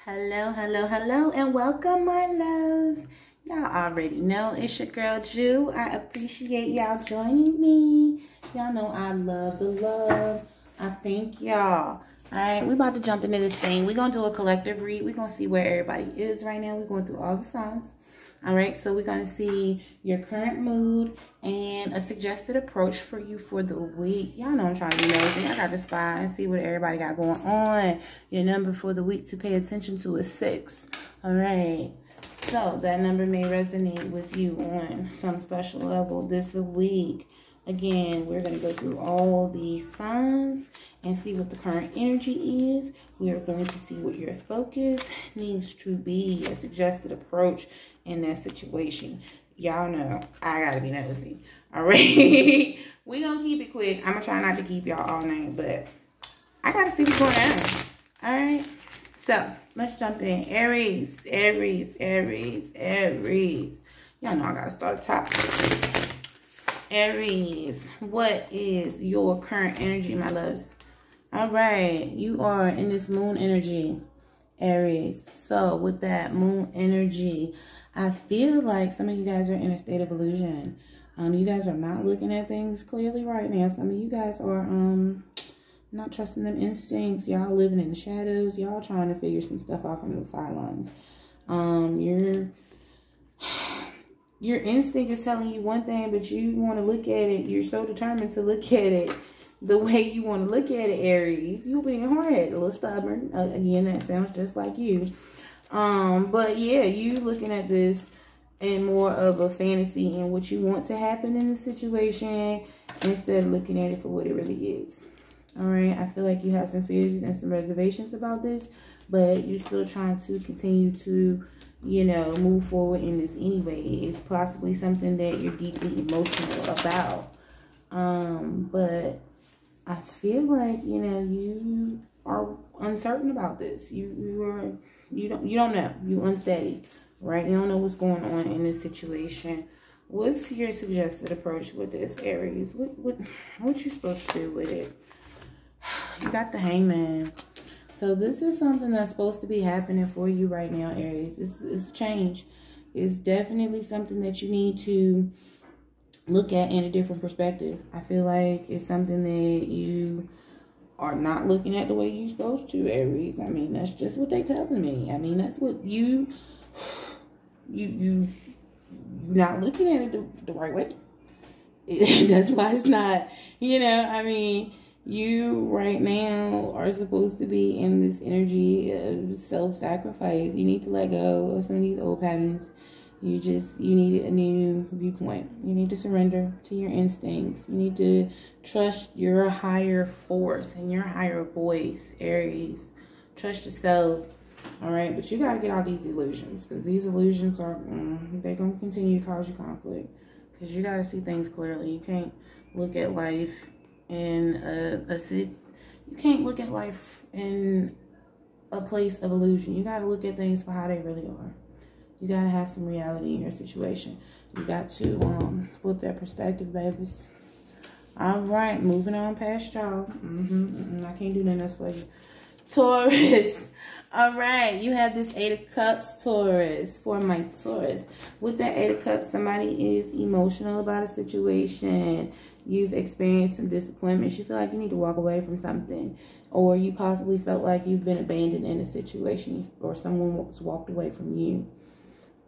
Hello, hello, hello, and welcome, my loves. Y'all already know it's your girl, Juju. I appreciate y'all joining me. Y'all know I love the love. I thank y'all. All right, we about to jump into this thing. We're going to do a collective read. We're going to see where everybody is right now. We're going through all the signs. All right, so we're going to see your current mood and a suggested approach for you for the week. Y'all know I'm trying to be nosy. I got to spy and see what everybody got going on. Your number for the week to pay attention to is 6. All right, so that number may resonate with you on some special level this week. Again, we're going to go through all these signs and see what the current energy is. We are going to see what your focus needs to be, a suggested approach in that situation. Y'all know I got to be nosy. All right. We're going to keep it quick. I'm going to try not to keep y'all all night, but I got to see what's going on. All right. So let's jump in. Aries, Aries, Aries, Aries. Y'all know I got to start at the top. Aries, what is your current energy, my loves? All right, you are in this moon energy, Aries. So with that moon energy, I feel like some of you guys are in a state of illusion. You guys are not looking at things clearly right now. Some of you guys are not trusting them instincts. Y'all living in the shadows. Y'all trying to figure some stuff out from the sidelines. Your instinct is telling you one thing, but you want to look at it. You're so determined to look at it the way you want to look at it, Aries. You'll be hard-headed, a little stubborn. Again, that sounds just like you. But yeah, you looking at this in more of a fantasy and what you want to happen in the situation instead of looking at it for what it really is. All right, I feel like you have some fears and some reservations about this, but you're still trying to continue to, you know, move forward in this anyway. It's possibly something that you're deeply emotional about. But I feel like, you know, you are uncertain about this. You don't know. You're unsteady, right? You don't know what's going on in this situation. What's your suggested approach with this, Aries? What you supposed to do with it? You got the Hangman. So this is something that's supposed to be happening for you right now, Aries. It's change. It's definitely something that you need to look at in a different perspective. I feel like it's something that you are not looking at the way you're supposed to, Aries. I mean, that's just what they telling me. I mean, that's what you're not looking at it the right way. That's why it's not, you know, I mean, you right now are supposed to be in this energy of self-sacrifice. You need to let go of some of these old patterns. You need a new viewpoint. You need to surrender to your instincts. You need to trust your higher force and your higher voice, Aries. Trust yourself. All right, but you got to get out these illusions, because these illusions are, they're going to continue to cause you conflict, because you got to see things clearly. You can't look at life in you can't look at life in a place of illusion. You got to look at things for how they really are. You got to have some reality in your situation. You got to flip that perspective, babies. All right, moving on past y'all. I can't do nothing else for you. Taurus. All right, you have this 8 of Cups, Taurus, for my Taurus. With that 8 of Cups, somebody is emotional about a situation. You've experienced some disappointments. You feel like you need to walk away from something. Or you possibly felt like you've been abandoned in a situation, or someone was walked away from you.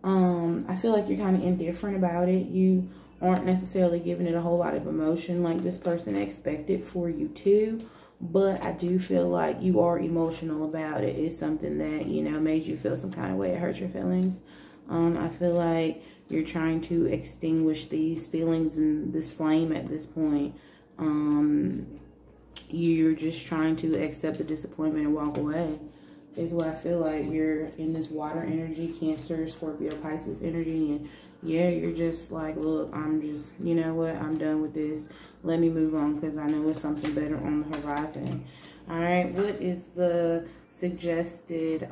I feel like you're kind of indifferent about it. You aren't necessarily giving it a whole lot of emotion like this person expected for you to. But I do feel like you are emotional about it. It's something that, you know, made you feel some kind of way. It hurt your feelings. I feel like you're trying to extinguish these feelings and this flame at this point. You're just trying to accept the disappointment and walk away. Is what I feel like. You're in this water energy, Cancer, Scorpio, Pisces energy, and yeah, you're just like, look, I'm just, you know what, I'm done with this. Let me move on, because I know it's something better on the horizon. All right, what is the suggested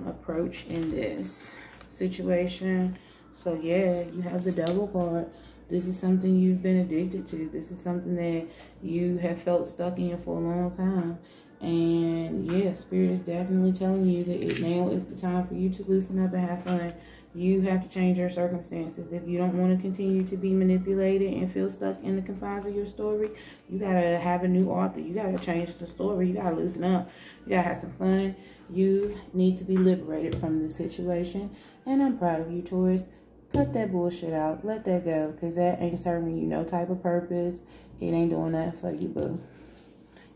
approach in this situation? So yeah, you have the Devil card. This is something you've been addicted to. This is something that you have felt stuck in for a long time. And yeah, Spirit is definitely telling you that now is the time for you to loosen up and have fun. You have to change your circumstances. If you don't want to continue to be manipulated and feel stuck in the confines of your story, you got to have a new author. You got to change the story. You got to loosen up. You got to have some fun. You need to be liberated from this situation. And I'm proud of you, Taurus. Cut that bullshit out. Let that go, because that ain't serving you no type of purpose. It ain't doing nothing for you, boo.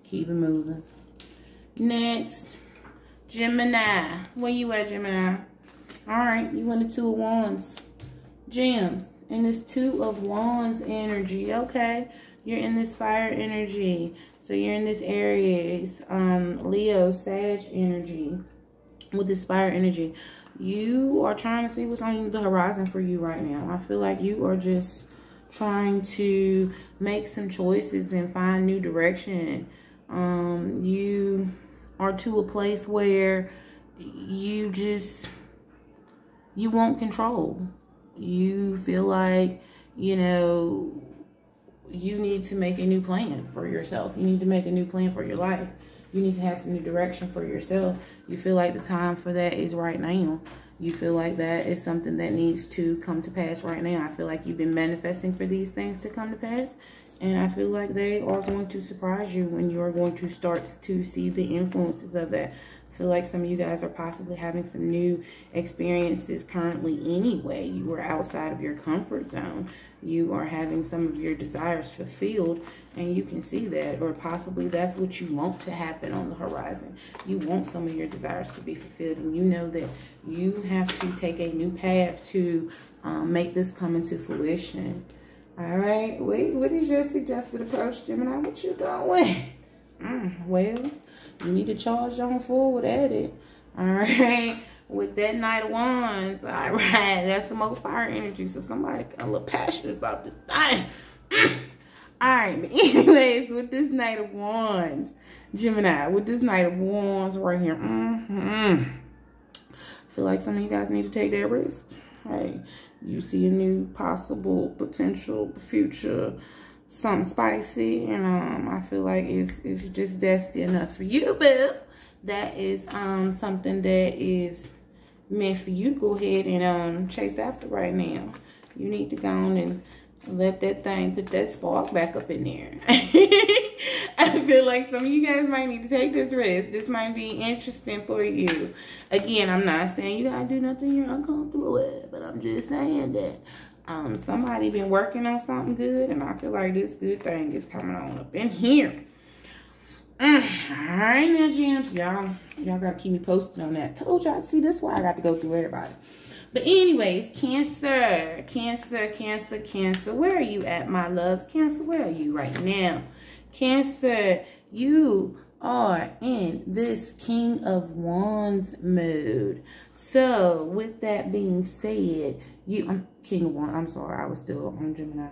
Keep it moving. Next, Gemini. Where you at, Gemini? All right, you want the Two of Wands. Gems. And this Two of Wands energy. Okay, you're in this fire energy. So you're in this Aries, Leo, Sag energy. With this fire energy. You are trying to see what's on the horizon for you right now. I feel like you are just trying to make some choices and find new direction. You are to a place where you want control. You feel like, you know, you need to make a new plan for yourself. You need to make a new plan for your life. You need to have some new direction for yourself. You feel like the time for that is right now. You feel like that is something that needs to come to pass right now. I feel like you've been manifesting for these things to come to pass. And I feel like they are going to surprise you when you are going to start to see the influences of that. I feel like some of you guys are possibly having some new experiences currently anyway. You are outside of your comfort zone. You are having some of your desires fulfilled, and you can see that, or possibly that's what you want to happen on the horizon. You want some of your desires to be fulfilled, and you know that you have to take a new path to make this come into fruition. All right, wait, what is your suggested approach, Gemini? What you doing? Well, you need to charge on forward at it. All right, with that Knight of Wands. All right, that's some more fire energy. So somebody got a little passionate about this thing. All right, but anyways, with this Knight of Wands, Gemini, with this Knight of Wands right here, I feel like some of you guys need to take that risk. Hey, you see a new possible potential future, something spicy, and I feel like it's just destined enough for you, boo. That is something that is meant for you to go ahead and chase after right now. You need to go on and let that thing, put that spark back up in there. I feel like some of you guys might need to take this risk. This might be interesting for you. Again, I'm not saying you gotta do nothing you're uncomfortable with, but I'm just saying that somebody been working on something good, and I feel like this good thing is coming on up in here. All right now, gems, y'all gotta keep me posted on that. Told y'all, see, that's why I got to go through everybody. But anyways, Cancer. Where are you at, my loves? Cancer, where are you right now? Cancer, you are in this King of Wands mode. So with that being said, I'm King of Wands. I'm sorry, I was still on Gemini.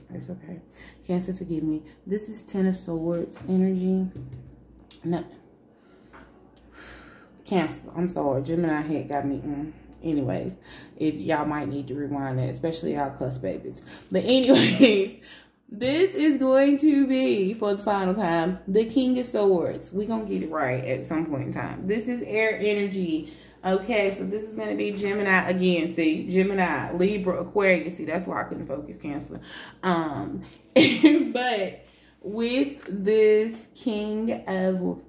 That's okay. Cancer, forgive me. This is Ten of Swords energy. No, Cancer, I'm sorry. Gemini had got me. Anyways, if y'all might need to rewind that, especially y'all cuss babies. But anyways, this is going to be, for the final time, the King of Swords. We're going to get it right at some point in time. This is air energy. Okay, so this is going to be Gemini again. See, Gemini, Libra, Aquarius. See, that's why I couldn't focus, Cancer. But with this King of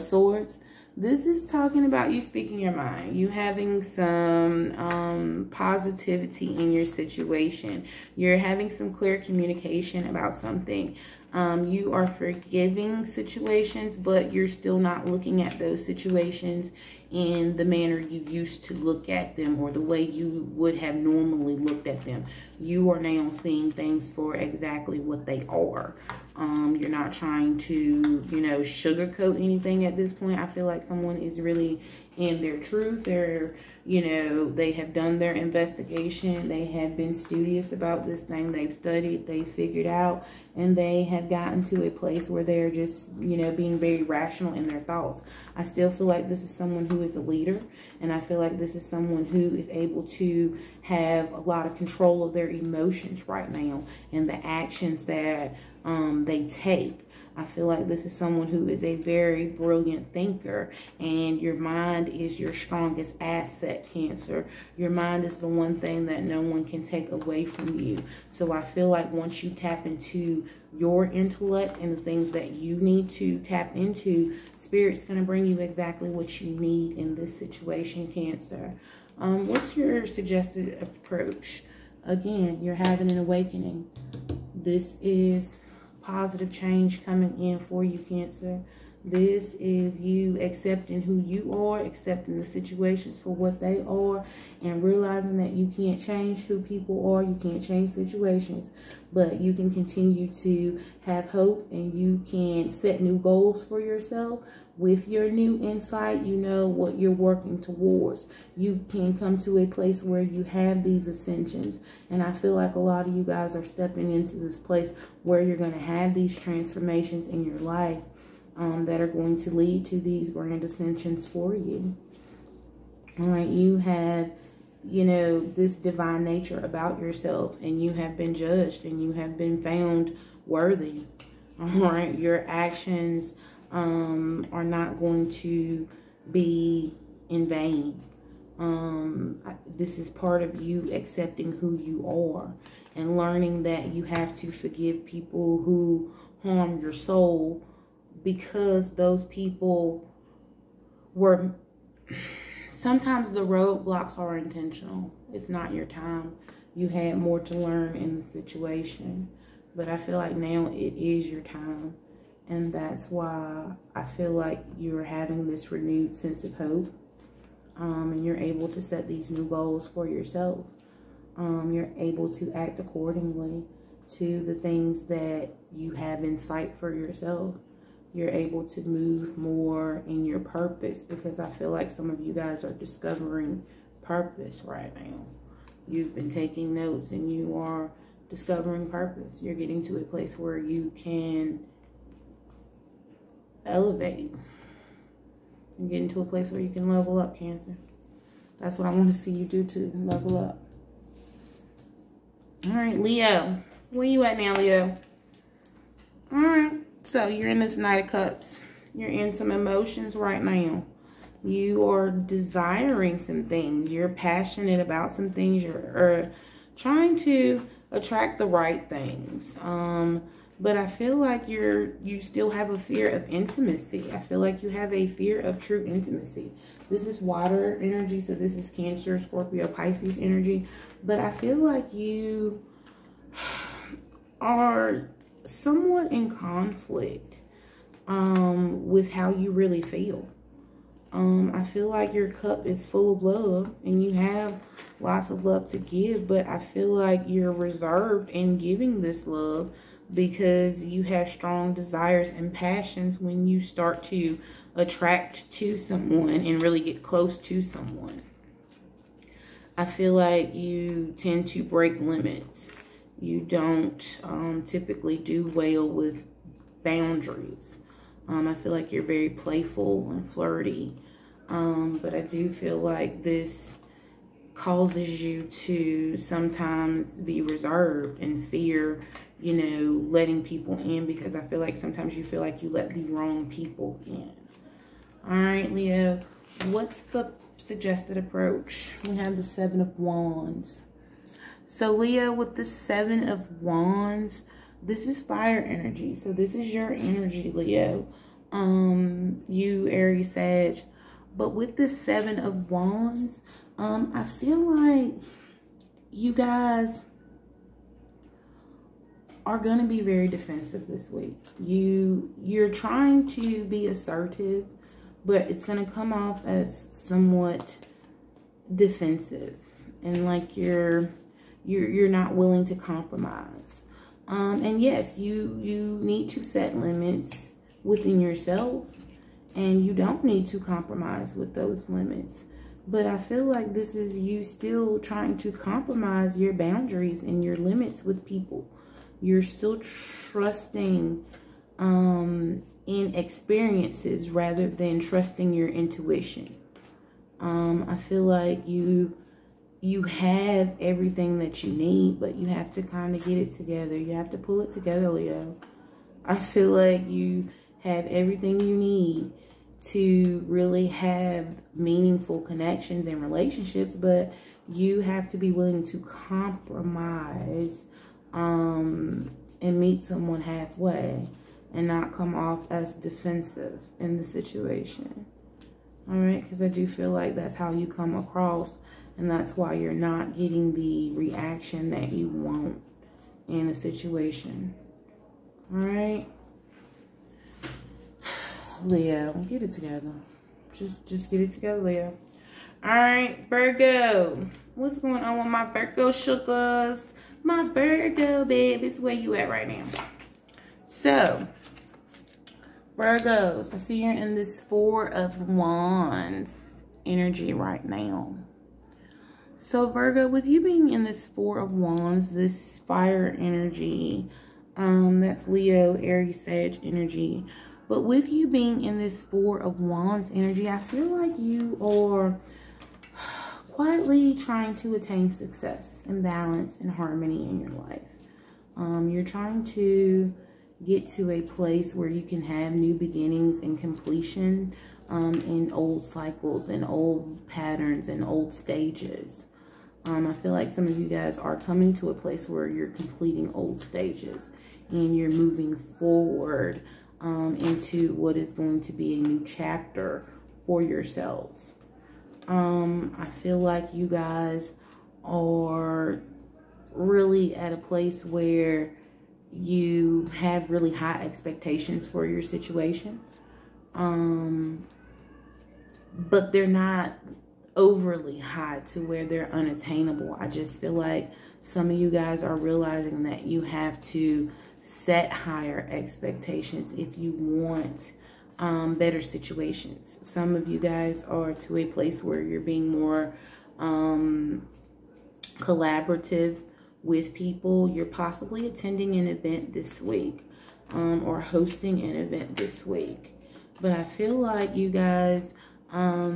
Swords, this is talking about you speaking your mind. You having some positivity in your situation. You're having some clear communication about something. You are forgiving situations, but you're still not looking at those situations in the manner you used to look at them, or the way you would have normally looked at them. You are now seeing things for exactly what they are. You're not trying to, you know, sugarcoat anything at this point. I feel like someone is really in their truth. They're, you know, they have done their investigation. They have been studious about this thing. They've studied, they figured out, and they have gotten to a place where they're just, you know, being very rational in their thoughts. I still feel like this is someone who is a leader, and I feel like this is someone who is able to have a lot of control of their emotions right now and the actions that they take. I feel like this is someone who is a very brilliant thinker, and your mind is your strongest asset, Cancer. Your mind is the one thing that no one can take away from you. So I feel like once you tap into your intellect and the things that you need to tap into, Spirit's going to bring you exactly what you need in this situation, Cancer. What's your suggested approach? Again, you're having an awakening. This is positive change coming in for you, Cancer. This is you accepting who you are, accepting the situations for what they are, and realizing that you can't change who people are, you can't change situations, but you can continue to have hope, and you can set new goals for yourself. With your new insight, you know what you're working towards. You can come to a place where you have these ascensions, and I feel like a lot of you guys are stepping into this place where you're going to have these transformations in your life that are going to lead to these grand ascensions for you. All right, you have, you know, this divine nature about yourself, and you have been judged, and you have been found worthy. All right, your actions are not going to be in vain. This is part of you accepting who you are and learning that you have to forgive people who harm your soul, because those people were, sometimes the roadblocks are intentional. It's not your time. You had more to learn in the situation, but I feel like now it is your time. And that's why I feel like you're having this renewed sense of hope. And you're able to set these new goals for yourself. You're able to act accordingly to the things that you have in sight for yourself. You're able to move more in your purpose, because I feel like some of you guys are discovering purpose right now. You've been taking notes and you are discovering purpose. You're getting to a place where you can elevate. You're getting to a place where you can level up, Cancer. That's what I want to see you do, to level up. All right, Leo. Where you at now, Leo? All right. So you're in this Knight of Cups. You're in some emotions right now. You are desiring some things. You're passionate about some things. You're trying to attract the right things. But I feel like you still have a fear of intimacy. I feel like you have a fear of true intimacy. This is water energy, so this is Cancer, Scorpio, Pisces energy. But I feel like you are somewhat in conflict with how you really feel. I feel like your cup is full of love and you have lots of love to give, but I feel like you're reserved in giving this love because you have strong desires and passions when you start to attract to someone and really get close to someone. I feel like you tend to break limits. You don't typically do well with boundaries. I feel like you're very playful and flirty. But I do feel like this causes you to sometimes be reserved and fear, you know, letting people in, because I feel like sometimes you feel like you let the wrong people in. All right, Leo, what's the suggested approach? We have the Seven of Wands. So Leo, with the Seven of Wands, this is fire energy. So this is your energy, Leo. You, Aries, Sag. But with the Seven of Wands, I feel like you guys are going to be very defensive this week. You're trying to be assertive, but it's going to come off as somewhat defensive, and like you're not willing to compromise. And yes, you need to set limits within yourself, and you don't need to compromise with those limits. But I feel like this is you still trying to compromise your boundaries and your limits with people. You're still trusting in experiences rather than trusting your intuition. I feel like you have everything that you need, but you have to kind of get it together. You have to pull it together, Leo. I feel like you have everything you need to really have meaningful connections and relationships, but you have to be willing to compromise and meet someone halfway and not come off as defensive in the situation. All right, because I do feel like that's how you come across, and that's why you're not getting the reaction that you want in a situation. All right, Leo, get it together. Just get it together, Leo. All right, Virgo, what's going on with my Virgo sugars? My Virgo babies, where you at right now? So, Virgos, I see you're in this Four of Wands energy right now. So, Virgo, with you being in this Four of Wands, this fire energy, that's Leo, Aries, Sag energy. But with you being in this Four of Wands energy, I feel like you are quietly trying to attain success and balance and harmony in your life. You're trying to get to a place where you can have new beginnings and completion in old cycles and old patterns and old stages. I feel like some of you guys are coming to a place where you're completing old stages and you're moving forward into what is going to be a new chapter for yourself. I feel like you guys are really at a place where you have really high expectations for your situation. But they're not overly high to where they're unattainable. I just feel like some of you guys are realizing that you have to set higher expectations if you want better situations. Some of you guys are to a place where you're being more collaborative with people. You're possibly attending an event this week or hosting an event this week. But I feel like you guys are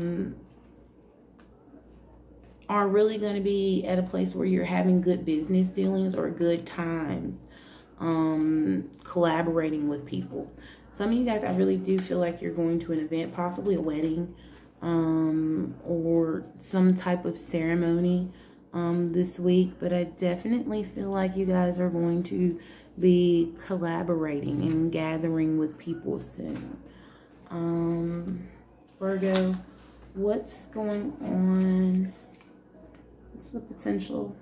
really going to be at a place where you're having good business dealings or good times collaborating with people. Some of you guys, I really do feel like you're going to an event, possibly a wedding or some type of ceremony this week. But I definitely feel like you guys are going to be collaborating and gathering with people soon. Virgo, what's going on? What's the potential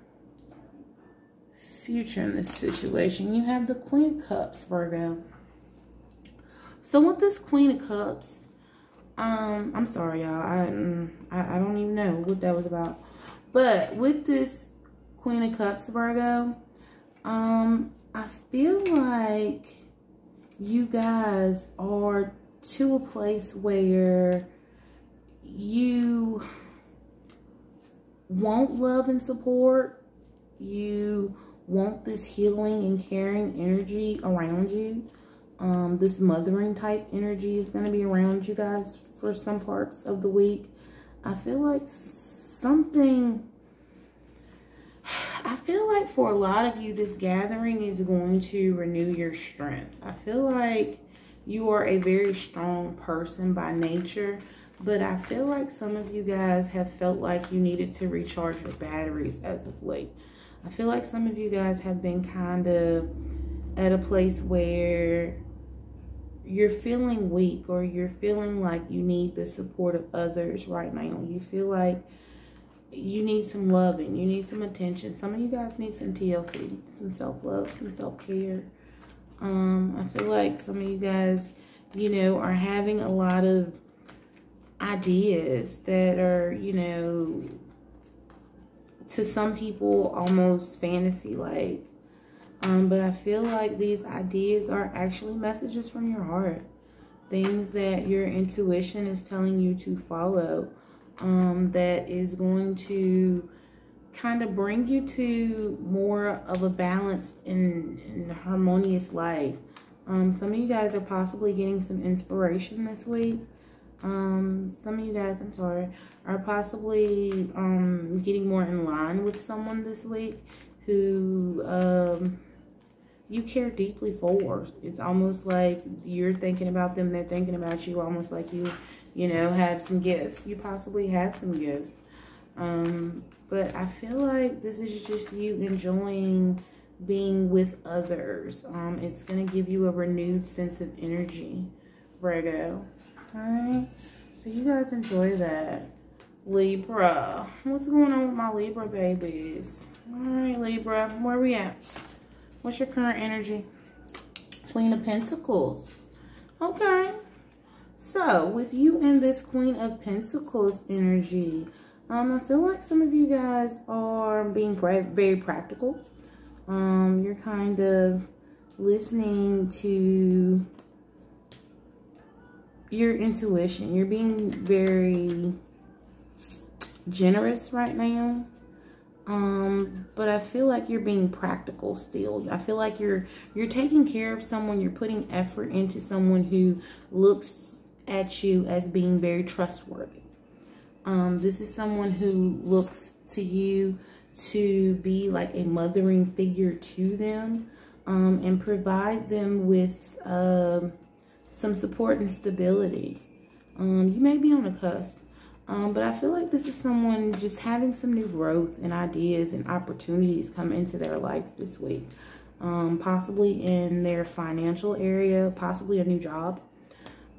future in this situation? You have the Queen of Cups, Virgo. So with this Queen of Cups, I'm sorry, y'all. I don't even know what that was about. But with this Queen of Cups, Virgo, I feel like you guys are to a place where you want love and support. You want this healing and caring energy around you. This mothering type energy is going to be around you guys for some parts of the week. I feel like for a lot of you, this gathering is going to renew your strength. I feel like you are a very strong person by nature, but I feel like some of you guys have felt like you needed to recharge your batteries as of late. I feel like some of you guys have been kind of at a place where you're feeling weak, or you're feeling like you need the support of others right now. You feel like you need some loving, you need some attention. Some of you guys need some TLC, some self-love, some self-care. I feel like some of you guys, you know, are having a lot of ideas that are, you know, to some people almost fantasy-like. But I feel like these ideas are actually messages from your heart. Things that your intuition is telling you to follow. That is going to kind of bring you to more of a balanced and harmonious life. Some of you guys are possibly getting some inspiration this week. Some of you guys, I'm sorry, are possibly getting more in line with someone this week who you care deeply for. It's almost like you're thinking about them, they're thinking about you, almost like you know, have some gifts. You possibly have some gifts. But I feel like this is just you enjoying being with others. It's going to give you a renewed sense of energy, Virgo. Alright, so you guys enjoy that. Libra, what's going on with my Libra babies? Alright, Libra, where we at? What's your current energy? Queen of Pentacles. Okay, so with you and this Queen of Pentacles energy, I feel like some of you guys are being very practical. You're kind of listening to your intuition. You're being very generous right now. But I feel like you're being practical still. I feel like you're taking care of someone. You're putting effort into someone who looks at you as being very trustworthy. This is someone who looks to you to be like a mothering figure to them, and provide them with some support and stability. You may be on a cusp, but I feel like this is someone just having some new growth and ideas and opportunities come into their life this week. Possibly in their financial area, possibly a new job.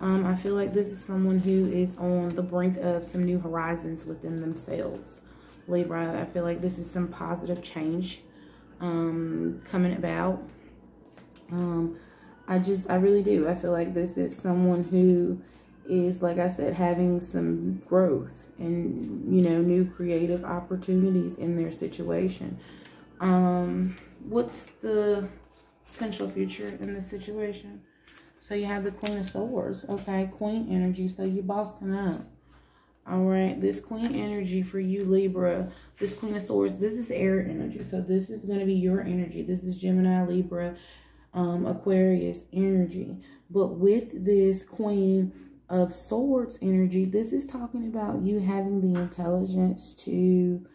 I feel like this is someone who is on the brink of some new horizons within themselves. Libra, I feel like this is some positive change coming about. I really do. I feel like this is someone who is, like I said, having some growth and, you know, new creative opportunities in their situation. What's the potential future in this situation? So you have the Queen of Swords. Okay, Queen energy. So you're bossing up. All right, this Queen energy for you, Libra. This Queen of Swords, this is air energy. So this is going to be your energy. This is Gemini, Libra, Aquarius energy. But with this Queen of Swords energy, this is talking about you having the intelligence to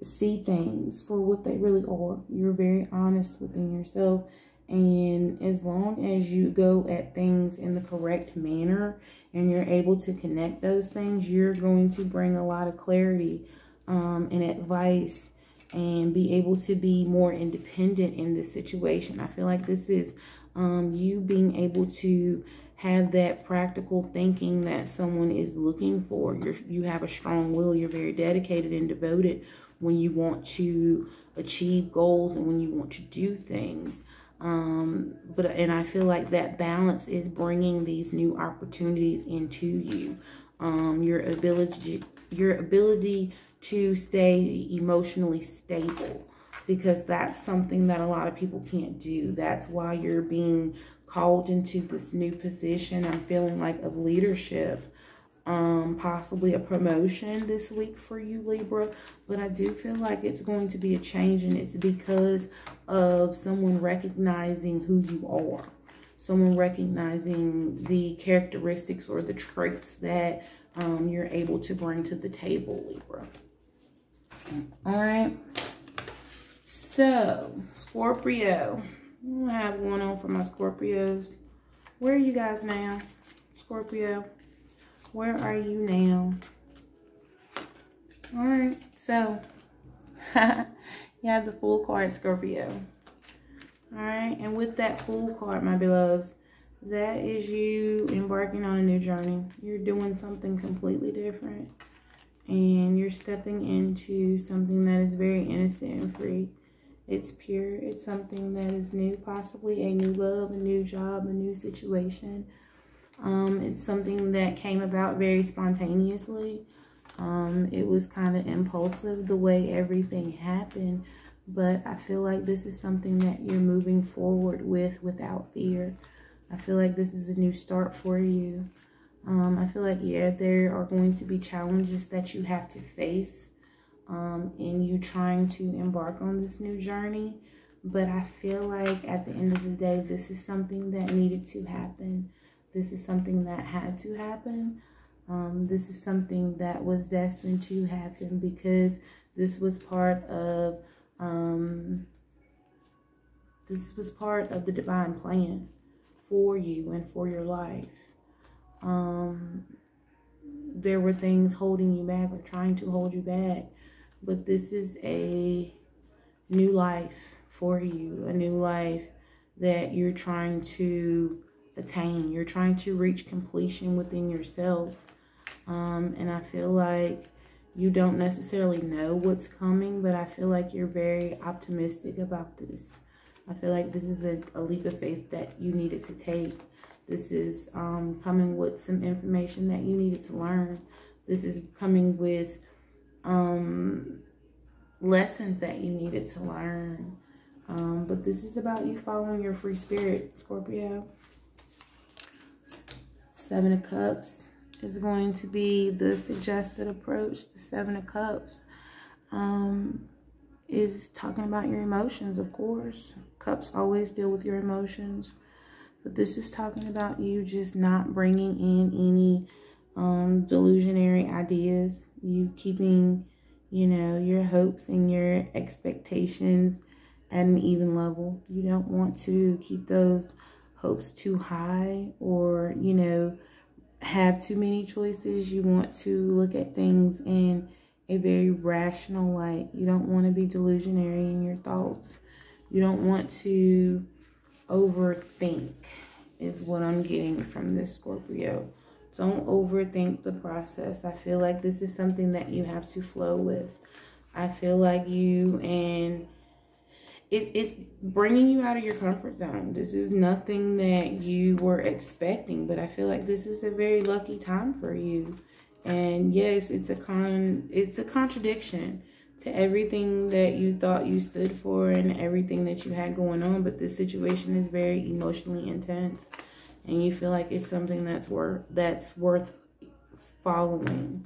see things for what they really are. You're very honest within yourself. And as long as you go at things in the correct manner and you're able to connect those things, you're going to bring a lot of clarity and advice and be able to be more independent in this situation. I feel like this is you being able to have that practical thinking that someone is looking for. You have a strong will. You're very dedicated and devoted when you want to achieve goals and when you want to do things. And I feel like that balance is bringing these new opportunities into you. Your ability to stay emotionally stable, because that's something that a lot of people can't do. That's why you're being called into this new position. I'm feeling like of leadership. Possibly a promotion this week for you, Libra, but I do feel like it's going to be a change, and it's because of someone recognizing who you are, someone recognizing the characteristics or the traits that you're able to bring to the table, Libra. All right, so Scorpio, what do I have going on for my Scorpios? Where are you guys now, Scorpio? Where are you now? All right, so you have the Fool card, Scorpio. All right, and with that Fool card, my beloveds, that is you embarking on a new journey. You're doing something completely different, and you're stepping into something that is very innocent and free. It's pure. It's something that is new, possibly a new love, a new job, a new situation. It's something that came about very spontaneously. It was kind of impulsive the way everything happened, but I feel like this is something that you're moving forward with without fear. I feel like this is a new start for you. I feel like, yeah, there are going to be challenges that you have to face in you trying to embark on this new journey, but I feel like at the end of the day, this is something that needed to happen. This is something that had to happen. This is something that was destined to happen, because this was part of the This was part of the divine plan for you and for your life. There were things holding you back or trying to hold you back, but this is a new life for you, a new life that you're trying to attain. You're trying to reach completion within yourself. And I feel like you don't necessarily know what's coming, but I feel like you're very optimistic about this. I feel like this is a leap of faith that you needed to take. This is coming with some information that you needed to learn. This is coming with lessons that you needed to learn. But this is about you following your free spirit, Scorpio. 7 of Cups is going to be the suggested approach. The 7 of Cups is talking about your emotions, of course. Cups always deal with your emotions. But this is talking about you just not bringing in any delusionary ideas. You keeping, you know, your hopes and your expectations at an even level. You don't want to keep those hopes too high or, you know, have too many choices. You want to look at things in a very rational light. You don't want to be delusionary in your thoughts. You don't want to overthink is what I'm getting from this, Scorpio. Don't overthink the process. I feel like this is something that you have to flow with. I feel like you and it's bringing you out of your comfort zone. This is nothing that you were expecting, but I feel like this is a very lucky time for you. And yes, it's a contradiction to everything that you thought you stood for and everything that you had going on, but this situation is very emotionally intense and you feel like it's something that's worth following.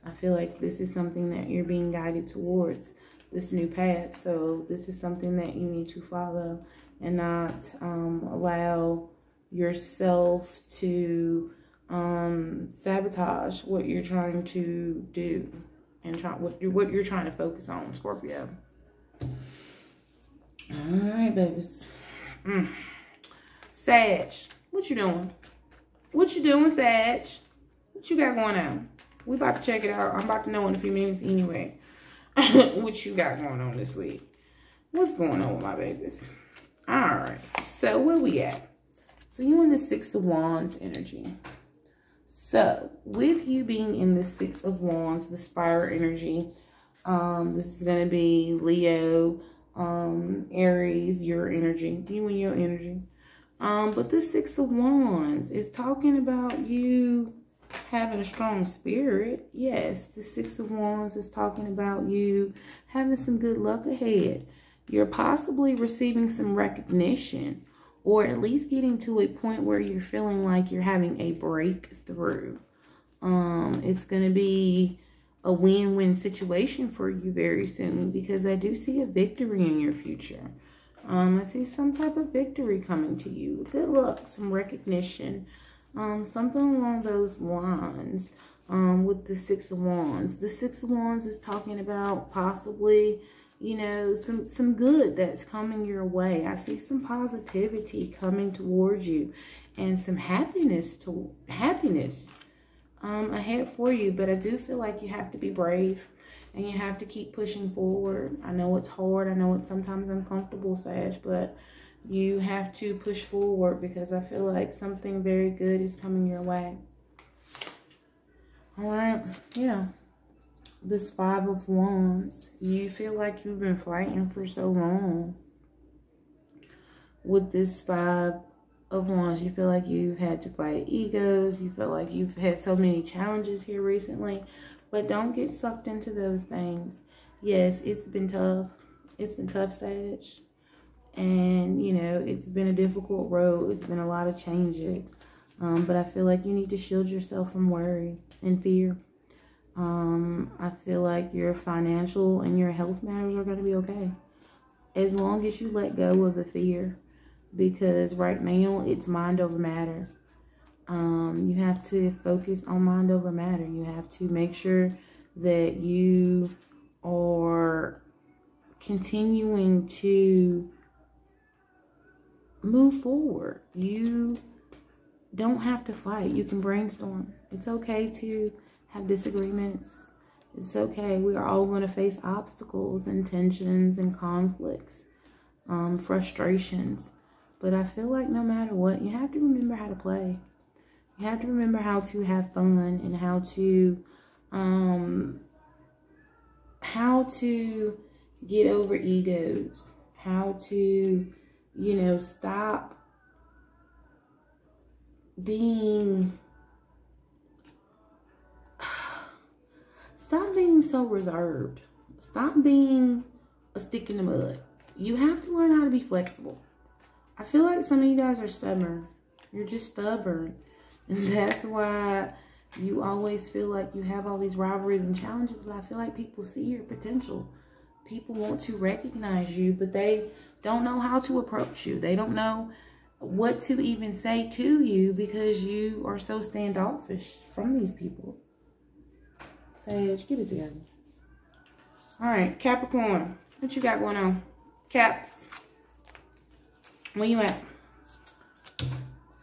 I feel like this is something that you're being guided towards, this new path. So this is something that you need to follow and not allow yourself to sabotage what you're trying to do and what you're trying to focus on, Scorpio. All right, babies. Sag, what you doing? What you doing, Sag? What you got going on? We about to check it out. I'm about to know in a few minutes anyway. What you got going on this week? What's going on with my babies? All right. So where we at? So you in the 6 of Wands energy. So with you being in the 6 of Wands, the Spiral energy, this is going to be Leo, Aries, your energy, you and your energy. But the 6 of Wands is talking about you having a strong spirit. Yes, the 6 of Wands is talking about you having some good luck ahead. You're possibly receiving some recognition, or at least getting to a point where you're feeling like you're having a breakthrough. It's going to be a win-win situation for you very soon, because I do see a victory in your future. I see some type of victory coming to you. Good luck, some recognition, something along those lines. With the 6 of Wands. The 6 of Wands is talking about possibly, you know, some good that's coming your way. I see some positivity coming towards you and some happiness ahead for you. But I do feel like you have to be brave and you have to keep pushing forward. I know it's hard. I know it's sometimes uncomfortable, Sag, but you have to push forward because I feel like something very good is coming your way. All right. Yeah. This 5 of Wands, you feel like you've been fighting for so long. With this 5 of Wands, you feel like you've had to fight egos. You feel like you've had so many challenges here recently. But don't get sucked into those things. Yes, it's been tough. It's been tough, Sag. And, you know, it's been a difficult road. It's been a lot of changes. But I feel like you need to shield yourself from worry and fear. I feel like your financial and your health matters are going to be okay. As long as you let go of the fear. Because right now, it's mind over matter. You have to focus on mind over matter. You have to make sure that you are continuing to move forward. You don't have to fight. You can brainstorm. It's okay to have disagreements. It's okay. We are all going to face obstacles and tensions and conflicts, frustrations. But I feel like no matter what, you have to remember how to play. You have to remember how to have fun and how to get over egos, how to, you know, stop being so reserved. Stop being a stick in the mud. You have to learn how to be flexible. I feel like some of you guys are stubborn. You're just stubborn. And that's why you always feel like you have all these rivalries and challenges. But I feel like people see your potential. People want to recognize you, but they don't know how to approach you. They don't know what to even say to you because you are so standoffish from these people. Sage, get it together. All right, Capricorn, what you got going on? Caps, where you at?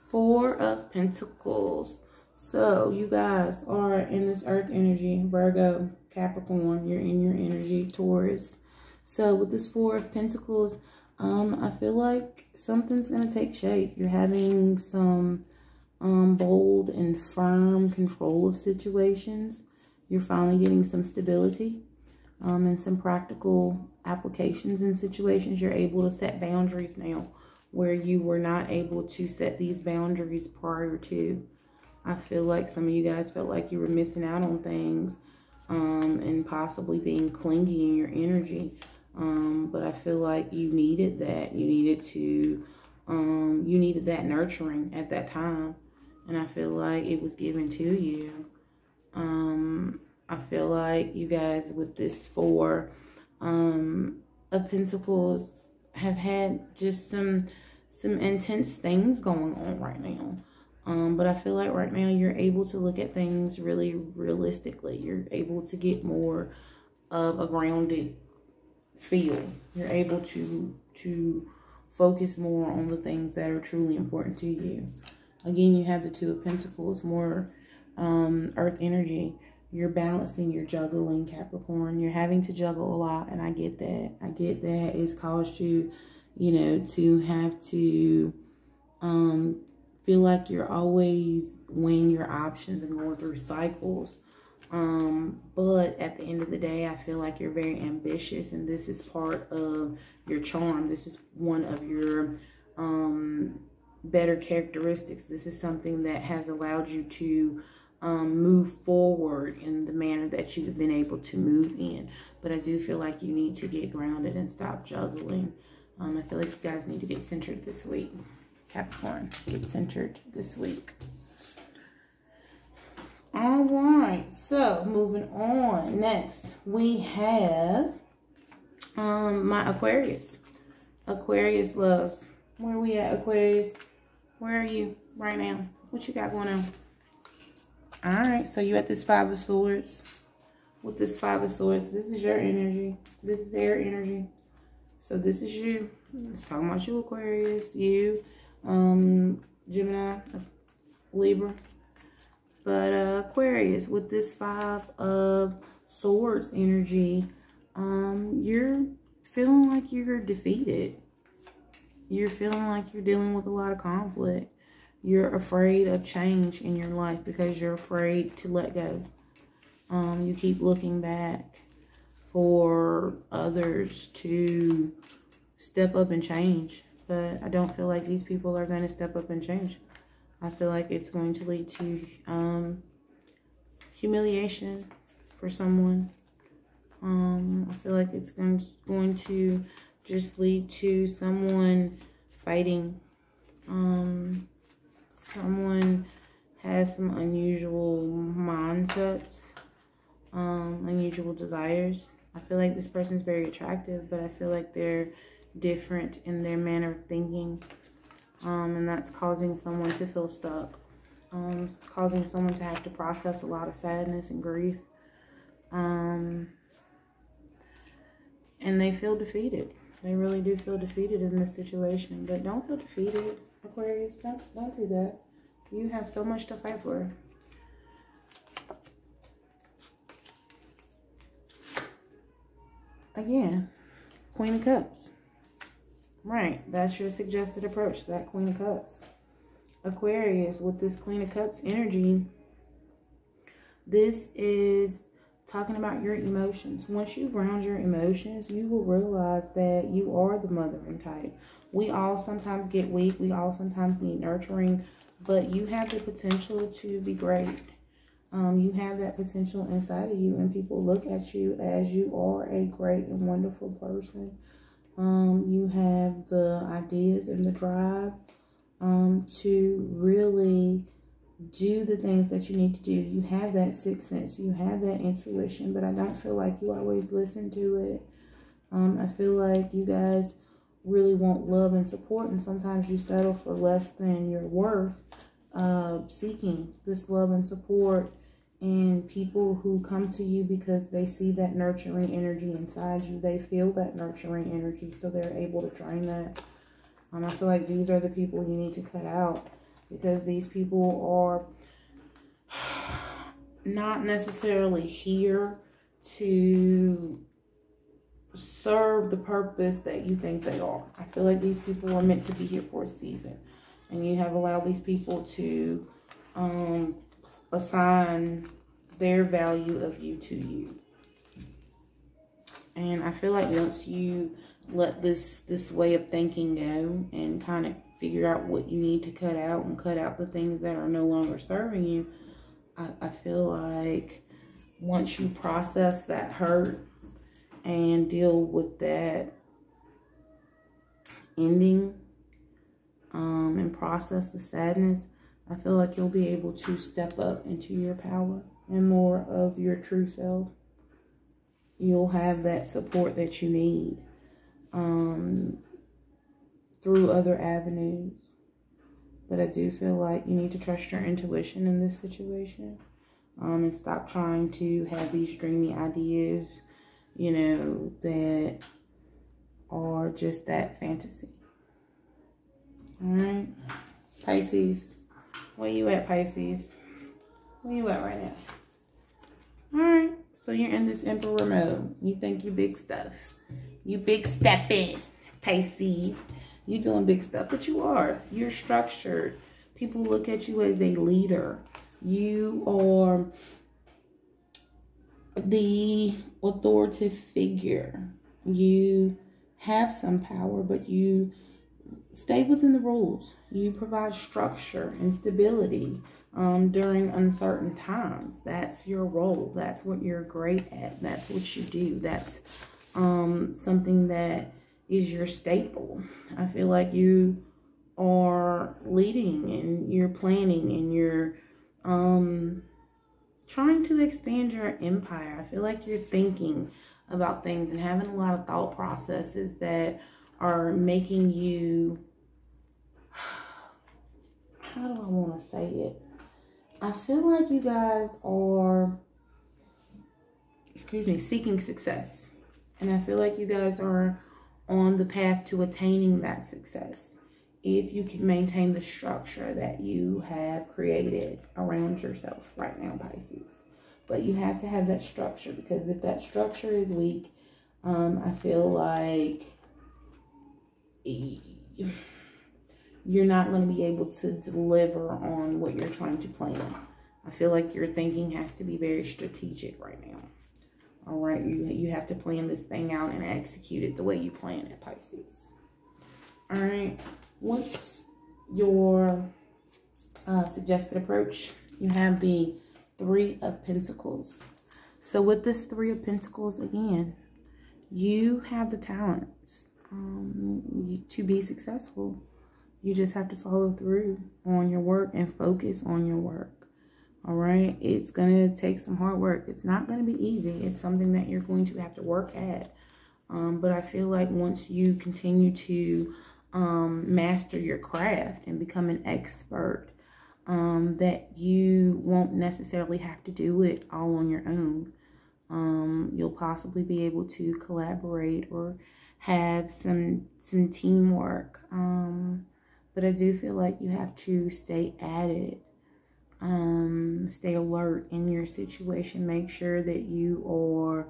Four of Pentacles. So you guys are in this earth energy. Virgo, Capricorn, you're in your energy. Taurus. So with this Four of Pentacles, I feel like something's going to take shape. You're having some bold and firm control of situations. You're finally getting some stability and some practical applications in situations. You're able to set boundaries now where you were not able to set these boundaries prior to. I feel like some of you guys felt like you were missing out on things and possibly being clingy in your energy. But I feel like you needed that. You needed that nurturing at that time. And I feel like it was given to you. I feel like you guys with this Four of Pentacles have had just some intense things going on right now. But I feel like right now you're able to look at things really realistically. You're able to get more of a grounded feel. You're able to focus more on the things that are truly important to you. Again, you have the Two of Pentacles, more earth energy. You're balancing, you're juggling, Capricorn. You're having to juggle a lot, and I get that. I get that it's caused you, you know, to have to feel like you're always weighing your options and going through cycles. But at the end of the day, I feel like you're very ambitious, and this is part of your charm. This is one of your better characteristics. This is something that has allowed you to move forward in the manner that you've been able to move in. But I do feel like you need to get grounded and stop juggling. I feel like you guys need to get centered this week. Capricorn, get centered this week. All right, so moving on. Next, we have my Aquarius. Aquarius loves. Where are we at, Aquarius? Where are you right now? What you got going on? All right, so you at this Five of Swords. With this Five of Swords, this is your energy. This is air energy. So this is you. It's talking about you, Aquarius. You, Gemini, Libra. But Aquarius, with this Five of Swords energy, you're feeling like you're defeated. You're feeling like you're dealing with a lot of conflict. You're afraid of change in your life because you're afraid to let go. You keep looking back for others to step up and change. But I don't feel like these people are going to step up and change. I feel like it's going to lead to humiliation for someone. I feel like it's going to just lead to someone fighting. Someone has some unusual mindsets, unusual desires. I feel like this person's very attractive, but I feel like they're different in their manner of thinking. And that's causing someone to feel stuck. Causing someone to have to process a lot of sadness and grief. And they feel defeated. They really do feel defeated in this situation. But don't feel defeated, Aquarius. Don't do that. You have so much to fight for. Again, Queen of Cups. Right, that's your suggested approach, that Queen of Cups. Aquarius, with this Queen of Cups energy, this is talking about your emotions. Once you ground your emotions, you will realize that you are the mothering type. We all sometimes get weak. We all sometimes need nurturing, but you have the potential to be great. You have that potential inside of you, and people look at you as you are a great and wonderful person. You have the ideas and the drive to really do the things that you need to do. You have that sixth sense. You have that intuition, but I don't feel like you always listen to it. I feel like you guys really want love and support, and sometimes you settle for less than your worth, seeking this love and support, and people who come to you because they see that nurturing energy inside you. They feel that nurturing energy, so they're able to drain that. I feel like these are the people you need to cut out, because these people are not necessarily here to serve the purpose that you think they are. I feel like these people are meant to be here for a season, and you have allowed these people to assign their value of you to you. And I feel like once you let this way of thinking go and kind of figure out what you need to cut out, and cut out the things that are no longer serving you, I feel like once you process that hurt and deal with that ending, and process the sadness, I feel like you'll be able to step up into your power and more of your true self. You'll have that support that you need through other avenues. But I do feel like you need to trust your intuition in this situation, and stop trying to have these dreamy ideas, you know, that are just that fantasy. All right, Pisces. Where you at, Pisces? Where you at right now? All right, so you're in this Emperor mode. You think you big stuff. You big stepping, Pisces. You doing big stuff, but you are. You're structured. People look at you as a leader. You are the authoritative figure. You have some power, but you stay within the rules. You provide structure and stability during uncertain times. That's your role. That's what you're great at. That's what you do. That's something that is your staple. I feel like you are leading, and you're planning, and you're trying to expand your empire. I feel like you're thinking about things and having a lot of thought processes that are making you, how do I want to say it? I feel like you guys are, seeking success. And I feel like you guys are on the path to attaining that success if you can maintain the structure that you have created around yourself right now, Pisces. But you have to have that structure, because if that structure is weak, I feel like you're not going to be able to deliver on what you're trying to plan. I feel like your thinking has to be very strategic right now. All right, you have to plan this thing out and execute it the way you plan it, Pisces. All right, what's your suggested approach? You have the Three of Pentacles. So with this Three of Pentacles, again, you have the talents to be successful. You just have to follow through on your work and focus on your work. All right, it's going to take some hard work. It's not going to be easy. It's something that you're going to have to work at. But I feel like once you continue to master your craft and become an expert, that you won't necessarily have to do it all on your own. You'll possibly be able to collaborate or have some teamwork. But I do feel like you have to stay at it. Stay alert in your situation. Make sure that you are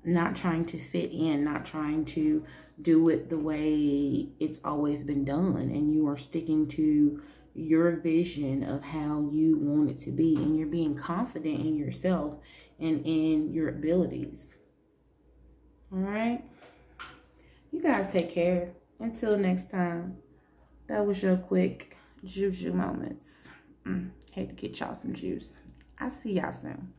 not trying to fit in, not trying to do it the way it's always been done, and you are sticking to your vision of how you want it to be, and you're being confident in yourself and in your abilities. All right, you guys take care. Until next time, that was your quick Juju moments. Hate to get y'all some juice. I'll see y'all soon.